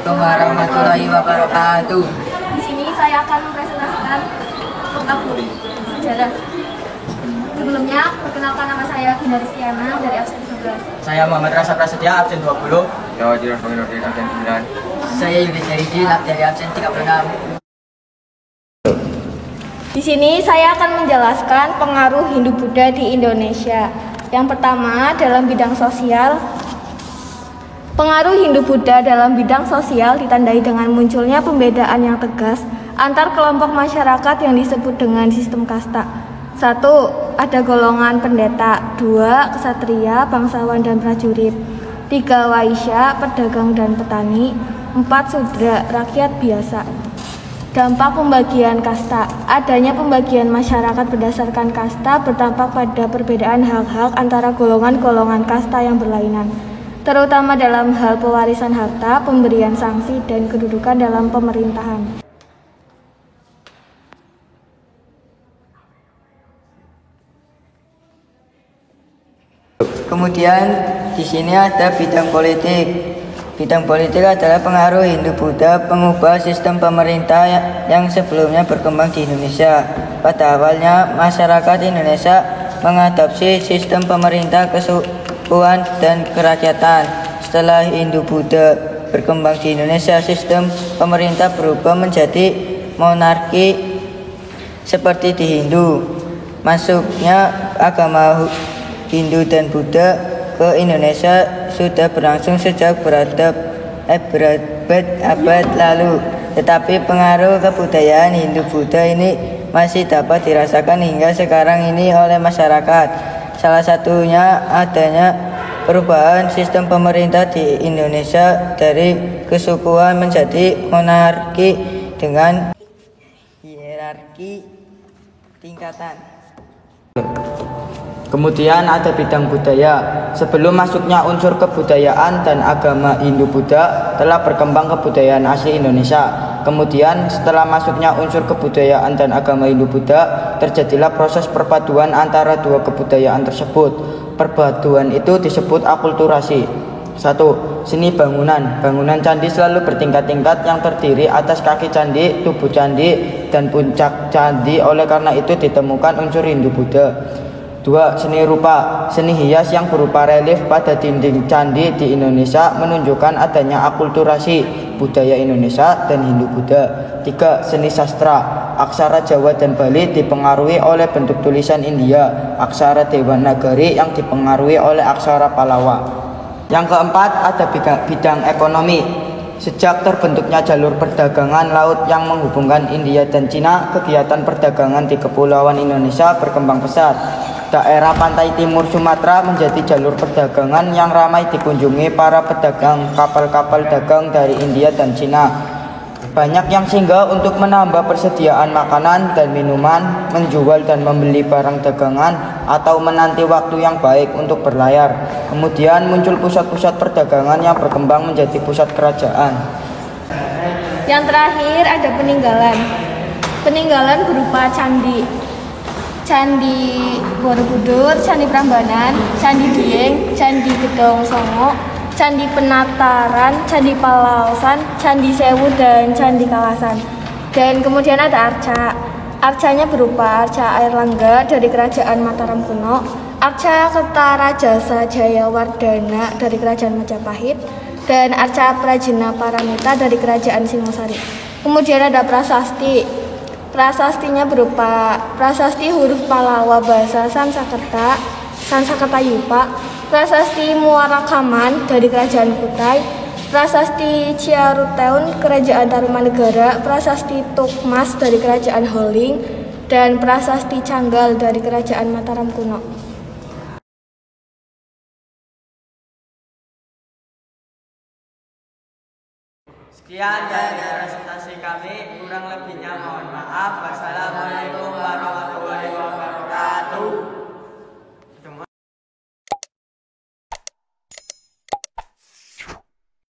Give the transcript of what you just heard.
Assalamualaikum warahmatullahi wabarakatuh. Di sini saya akan mempresentasikan Abul sejarah. Sebelumnya, perkenalkan nama saya Gina Rizkyana dari absen 13. Saya Muhammad Rasa Prasetya, absen 20. Saya Wajir Rahmanudin, absen 9. Saya Yudi Syarifin, dari absen 36. Di sini saya akan menjelaskan pengaruh Hindu-Buddha di Indonesia. Yang pertama, dalam bidang sosial. Pengaruh Hindu-Buddha dalam bidang sosial ditandai dengan munculnya pembedaan yang tegas antar kelompok masyarakat yang disebut dengan sistem kasta. 1. Ada golongan pendeta. 2. Ksatria, bangsawan dan prajurit. 3. Waisya, pedagang dan petani. 4. Sudra, rakyat biasa. Dampak pembagian kasta. Adanya pembagian masyarakat berdasarkan kasta berdampak pada perbedaan hak-hak antara golongan-golongan kasta yang berlainan, terutama dalam hal pewarisan harta, pemberian sanksi, dan kedudukan dalam pemerintahan. Kemudian di sini ada bidang politik. Bidang politik adalah pengaruh Hindu-Buddha pengubah sistem pemerintah yang sebelumnya berkembang di Indonesia. Pada awalnya, masyarakat Indonesia mengadopsi sistem pemerintah kesukuan dan kerakyatan. Setelah Hindu-Buddha berkembang di Indonesia, sistem pemerintah berubah menjadi monarki seperti di Hindu. Masuknya agama Hindu dan Buddha ke Indonesia sudah berlangsung sejak berabad lalu, tetapi pengaruh kebudayaan Hindu-Buddha ini masih dapat dirasakan hingga sekarang ini oleh masyarakat. Salah satunya adanya perubahan sistem pemerintah di Indonesia dari kesukuan menjadi monarki dengan hierarki tingkatan. Kemudian ada bidang budaya. Sebelum masuknya unsur kebudayaan dan agama Hindu-Buddha, telah berkembang kebudayaan asli Indonesia. Kemudian setelah masuknya unsur kebudayaan dan agama Hindu-Buddha, terjadilah proses perpaduan antara dua kebudayaan tersebut. Perpaduan itu disebut akulturasi. 1. Seni bangunan. Bangunan candi selalu bertingkat-tingkat yang terdiri atas kaki candi, tubuh candi, dan puncak candi. Oleh karena itu ditemukan unsur Hindu-Buddha. 2. Seni rupa. Seni hias yang berupa relief pada dinding candi di Indonesia menunjukkan adanya akulturasi budaya Indonesia dan Hindu-Buddha. 3. Seni sastra. Aksara Jawa dan Bali dipengaruhi oleh bentuk tulisan India. Aksara Dewanagari yang dipengaruhi oleh aksara Pallawa. Yang keempat ada bidang ekonomi. Sejak terbentuknya jalur perdagangan laut yang menghubungkan India dan Cina, kegiatan perdagangan di Kepulauan Indonesia berkembang pesat. Daerah pantai timur Sumatera menjadi jalur perdagangan yang ramai dikunjungi para pedagang kapal-kapal dagang dari India dan Cina. Banyak yang singgah untuk menambah persediaan makanan dan minuman, menjual dan membeli barang dagangan, atau menanti waktu yang baik untuk berlayar. Kemudian muncul pusat-pusat perdagangan yang berkembang menjadi pusat kerajaan. Yang terakhir ada peninggalan. Peninggalan berupa candi. Candi Borobudur, Candi Prambanan, Candi Dieng, Candi Gedong Songo, Candi Penataran, Candi Palaosan, Candi Sewu, dan Candi Kalasan. Dan kemudian ada arca. Arcanya berupa arca air langga dari kerajaan Mataram kuno, arca Kertarajasa Jayawardana dari kerajaan Majapahit, dan arca Prajina Paramita dari kerajaan Singosari. Kemudian ada prasasti. Prasastinya berupa prasasti huruf Pallawa bahasa Sanskerta Yupa, prasasti Muarakaman dari kerajaan Kutai, prasasti Ciaruteun kerajaan Tarumanegara, prasasti Tukmas dari kerajaan Holing, dan prasasti Canggal dari kerajaan Mataram kuno. Sekian dari presentasi kami, kurang lebihnya mohon maaf. Wassalamualaikum warahmatullahi wabarakatuh.